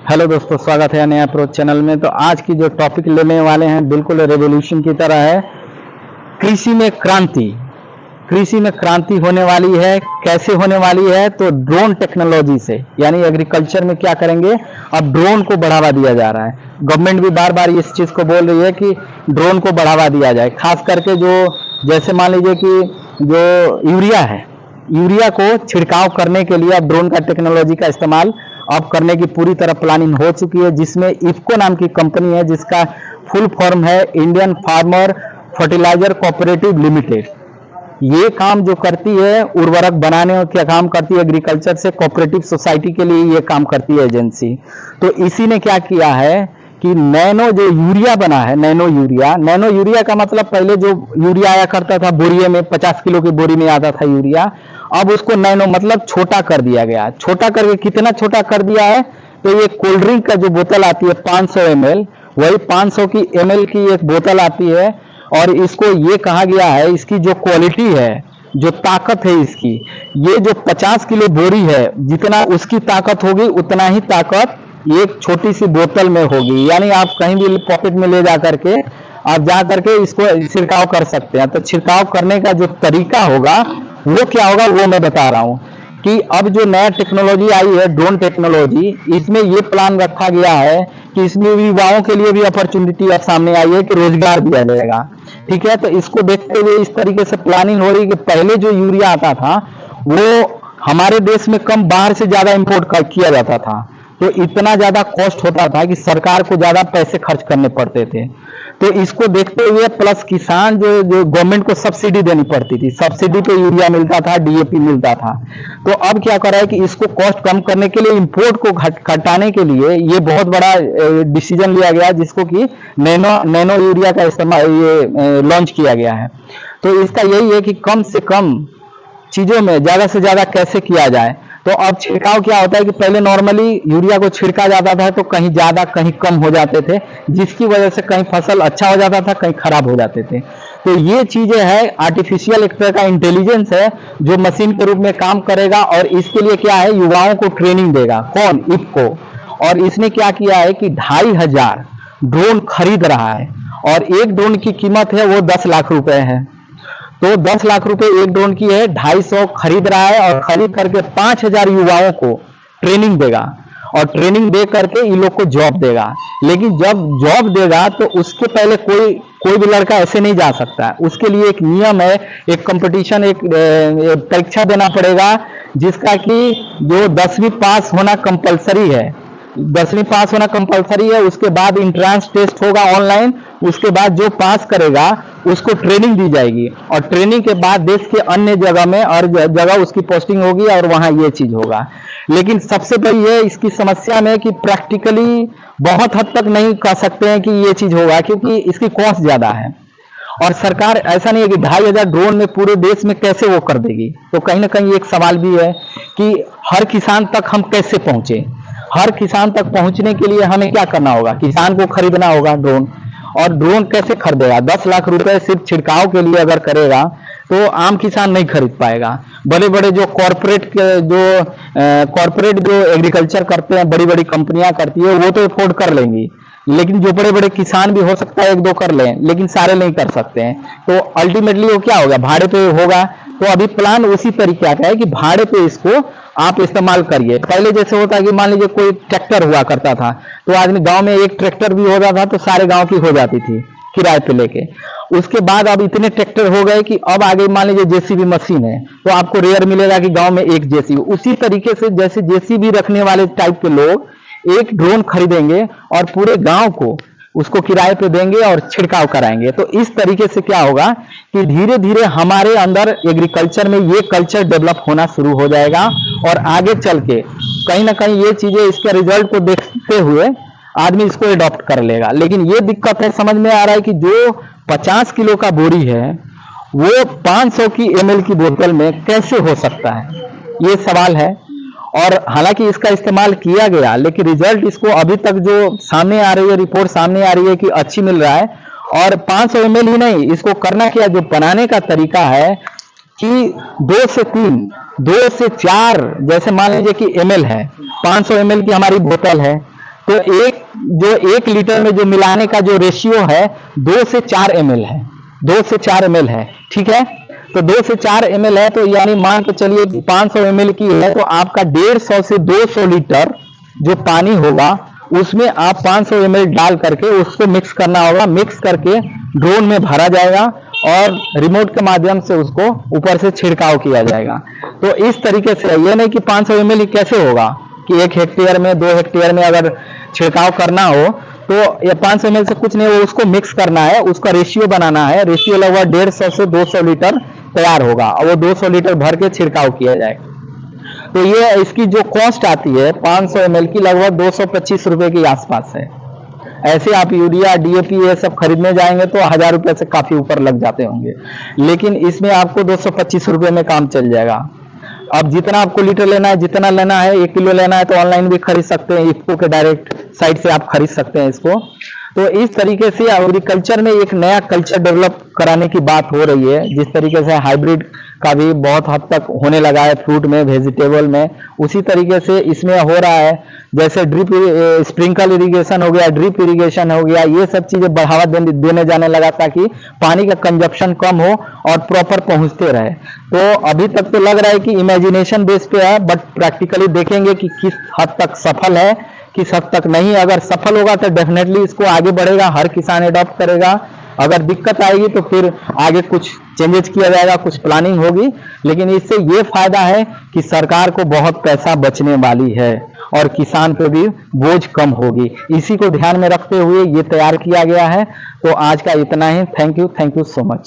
Hello दोस्तों, स्वागत है नया अप्रोच चैनल में। तो आज की जो टॉपिक लेने वाले हैं बिल्कुल रेवोल्यूशन की तरह है। कृषि में क्रांति। कृषि में क्रांति होने वाली है। कैसे होने वाली है? तो ड्रोन टेक्नोलॉजी से, यानी एग्रीकल्चर में क्या करेंगे, अब ड्रोन को बढ़ावा दिया जा रहा है। गवर्नमेंट भी बार बार इस चीज को बोल रही है कि ड्रोन को बढ़ावा दिया जाए। खास करके जो, जैसे मान लीजिए कि जो यूरिया है, यूरिया को छिड़काव करने के लिए अब ड्रोन का टेक्नोलॉजी का इस्तेमाल अब करने की पूरी तरह प्लानिंग हो चुकी है, जिसमें इफ्को नाम की कंपनी है, जिसका फुल फॉर्म है Indian farmer fertiliser cooperative limited. ये काम जो करती है, उर्वरक बनाने का काम करती है, एग्रीकल्चर से कोऑपरेटिव सोसाइटी के लिए ये काम करती है एजेंसी। तो इसी ने क्या किया है कि नैनो जो यूरिया बना है, नैनो यूरिया का मतलब पहले जो यूरिया आया करता था बोरिये में, 50 किलो की बोरी में आता था यूरिया, अब उसको नैनो मतलब छोटा कर दिया गया। छोटा करके कितना छोटा कर दिया है? तो ये कोल्ड ड्रिंक का जो बोतल आती है 500 ml, वही 500 की ml की एक बोतल आती है। और इसको ये कहा गया है, इसकी जो क्वालिटी है, जो ताकत है इसकी, ये जो 50 किलो बोरी है, जितना उसकी ताकत होगी उतना ही ताकत एक छोटी सी बोतल में होगी। यानी आप कहीं भी पॉकेट में ले जा करके आप जा करके इसको छिड़काव कर सकते हैं। तो छिड़काव करने का जो तरीका होगा वो क्या होगा, वो मैं बता रहा हूं कि अब जो नया टेक्नोलॉजी आई है ड्रोन टेक्नोलॉजी, इसमें ये प्लान रखा गया है कि इसमें युवाओं के लिए भी अपॉर्चुनिटी अब सामने आई है कि रोजगार दिया जाएगा। ठीक है, तो इसको देखते हुए इस तरीके से प्लानिंग हो रही है कि पहले जो यूरिया आता था वो हमारे देश में कम, बाहर से ज्यादा इंपोर्ट किया जाता था। तो इतना ज्यादा कॉस्ट होता था कि सरकार को ज्यादा पैसे खर्च करने पड़ते थे। तो इसको देखते हुए प्लस किसान जो गवर्नमेंट को सब्सिडी देनी पड़ती थी, सब्सिडी पे यूरिया मिलता था, डीएपी मिलता था। तो अब क्या कर रहा है कि इसको कॉस्ट कम करने के लिए, इंपोर्ट को घटाने के लिए ये बहुत बड़ा डिसीजन लिया गया, जिसको कि नैनो यूरिया का इस्तेमाल ये लॉन्च किया गया है। तो इसका यही है कि कम से कम चीजों में ज्यादा से ज्यादा कैसे किया जाए। तो अब छिड़काव क्या होता है कि पहले नॉर्मली यूरिया को छिड़का जाता था तो कहीं ज्यादा कहीं कम हो जाते थे, जिसकी वजह से कहीं फसल अच्छा हो जाता था, कहीं खराब हो जाते थे। तो ये चीजें है, आर्टिफिशियल एक तरह का इंटेलिजेंस है जो मशीन के रूप में काम करेगा। और इसके लिए क्या है, युवाओं को ट्रेनिंग देगा। कौन? इफ्को। और इसने क्या किया है कि 2500 ड्रोन खरीद रहा है, और एक ड्रोन की कीमत है वो 10 लाख रुपए है। तो 10 लाख रुपए एक ड्रोन की है, 250 खरीद रहा है, और खरीद करके 5000 युवाओं को ट्रेनिंग देगा, और ट्रेनिंग दे करके इन लोग को जॉब देगा। लेकिन जब जॉब देगा तो उसके पहले कोई भी लड़का ऐसे नहीं जा सकता। उसके लिए एक नियम है, एक कंपटीशन, एक परीक्षा देना पड़ेगा, जिसका कि जो 10वीं पास होना कंपलसरी है। 10वीं पास होना कंपलसरी है। उसके बाद इंट्रांस टेस्ट होगा ऑनलाइन। उसके बाद जो पास करेगा उसको ट्रेनिंग दी जाएगी, और ट्रेनिंग के बाद देश के अन्य जगह में और जगह उसकी पोस्टिंग होगी, और वहां ये चीज होगा। लेकिन सबसे बड़ी है इसकी समस्या में कि प्रैक्टिकली बहुत हद तक नहीं कह सकते हैं कि ये चीज होगा, क्योंकि इसकी कॉस्ट ज्यादा है। और सरकार ऐसा नहीं है कि 2500 ड्रोन में पूरे देश में कैसे वो कर देगी। तो कहीं ना कहीं एक सवाल भी है कि हर किसान तक हम कैसे पहुंचे। हर किसान तक पहुंचने के लिए हमें क्या करना होगा? किसान को खरीदना होगा ड्रोन। और ड्रोन कैसे खरीदेगा? 10 लाख रुपए सिर्फ छिड़काव के लिए अगर करेगा तो आम किसान नहीं खरीद पाएगा। बड़े बड़े जो कॉरपोरेट जो एग्रीकल्चर करते हैं, बड़ी बड़ी कंपनियां करती है, वो तो अफोर्ड कर लेंगी। लेकिन जो बड़े बड़े किसान भी हो सकता है एक दो कर लें, लेकिन सारे नहीं कर सकते हैं। तो अल्टीमेटली वो क्या होगा? भाड़े पे होगा। तो अभी प्लान उसी तरीके का है कि भाड़े पे इसको आप इस्तेमाल करिए। पहले जैसे होता है कि मान लीजिए कोई ट्रैक्टर हुआ करता था, तो आदमी गांव में एक ट्रैक्टर भी हो जाता था तो सारे गांव की हो जाती थी किराए पे लेके। उसके बाद अब इतने ट्रैक्टर हो गए कि अब आगे मान लीजिए जेसीबी मशीन है, तो आपको रेयर मिलेगा कि गांव में एक जेसीबी। उसी तरीके से जैसे जेसीबी रखने वाले टाइप के लोग एक ड्रोन खरीदेंगे और पूरे गांव को उसको किराए पे देंगे और छिड़काव कराएंगे। तो इस तरीके से क्या होगा कि धीरे धीरे हमारे अंदर एग्रीकल्चर में ये कल्चर डेवलप होना शुरू हो जाएगा, और आगे चल के कहीं ना कहीं ये चीजें, इसके रिजल्ट को देखते हुए आदमी इसको अडॉप्ट कर लेगा। लेकिन ये दिक्कत है, समझ में आ रहा है कि जो 50 किलो का बोरी है वो 500 की ml की बोतल में कैसे हो सकता है, ये सवाल है। और हालांकि इसका इस्तेमाल किया गया, लेकिन रिजल्ट इसको अभी तक जो सामने आ रही है, रिपोर्ट सामने आ रही है कि अच्छी मिल रहा है। और 500 ml ही नहीं, इसको करना क्या, जो बनाने का तरीका है कि 2 से 3, 2 से 4, जैसे मान लीजिए कि ml है, 500 ml की हमारी बोतल है, तो एक लीटर में जो मिलाने का जो रेशियो है 2 से 4 ml है, 2 से 4 ml है, ठीक है। तो 2 से 4 ml है, तो यानी मान के चलिए 500 ml की है, तो आपका 150 से 200 लीटर जो पानी होगा उसमें आप 500 ml डाल करके उसको मिक्स करना होगा। मिक्स करके ड्रोन में भरा जाएगा और रिमोट के माध्यम से उसको ऊपर से छिड़काव किया जाएगा। तो इस तरीके से, ये नहीं कि 500 ml ही कैसे होगा कि 1 हेक्टेयर में 2 हेक्टेयर में अगर छिड़काव करना हो तो ये 500 ml से कुछ नहीं, वो उसको मिक्स करना है, उसका रेशियो बनाना है। रेशियो लगभग 150 से 200 लीटर तैयार होगा और वो 200 लीटर भर के छिड़काव किया जाएगा। तो ये इसकी जो कॉस्ट आती है 500 ml की लगभग 225 रुपए के आसपास है। ऐसे आप यूरिया डीएपी ये सब खरीदने जाएंगे तो 1000 रुपए से काफी ऊपर लग जाते होंगे, लेकिन इसमें आपको 225 रुपए में काम चल जाएगा। अब जितना आपको लीटर लेना है, जितना लेना है, 1 किलो लेना है तो ऑनलाइन भी खरीद सकते हैं, इफ्को के डायरेक्ट साइट से आप खरीद सकते हैं इसको। तो इस तरीके से एग्रीकल्चर में एक नया कल्चर डेवलप कराने की बात हो रही है। जिस तरीके से हाइब्रिड का भी बहुत हद तक होने लगा है फ्रूट में, वेजिटेबल में, उसी तरीके से इसमें हो रहा है। जैसे ड्रिप स्प्रिंकल इरिगेशन हो गया, ड्रिप इरिगेशन हो गया, ये सब चीजें बढ़ावा देने जाने लगा ताकि पानी का कंजप्शन कम हो और प्रॉपर पहुंचते रहे। तो अभी तक तो लग रहा है कि इमेजिनेशन बेस पे है, बट प्रैक्टिकली देखेंगे कि किस हद तक सफल है, किस हद तक नहीं। अगर सफल होगा तो डेफिनेटली इसको आगे बढ़ेगा, हर किसान एडॉप्ट करेगा। अगर दिक्कत आएगी तो फिर आगे कुछ चेंजेस किया जाएगा, कुछ प्लानिंग होगी। लेकिन इससे ये फायदा है कि सरकार को बहुत पैसा बचने वाली है और किसान पे भी बोझ कम होगी। इसी को ध्यान में रखते हुए ये तैयार किया गया है। तो आज का इतना ही। Thank you so much.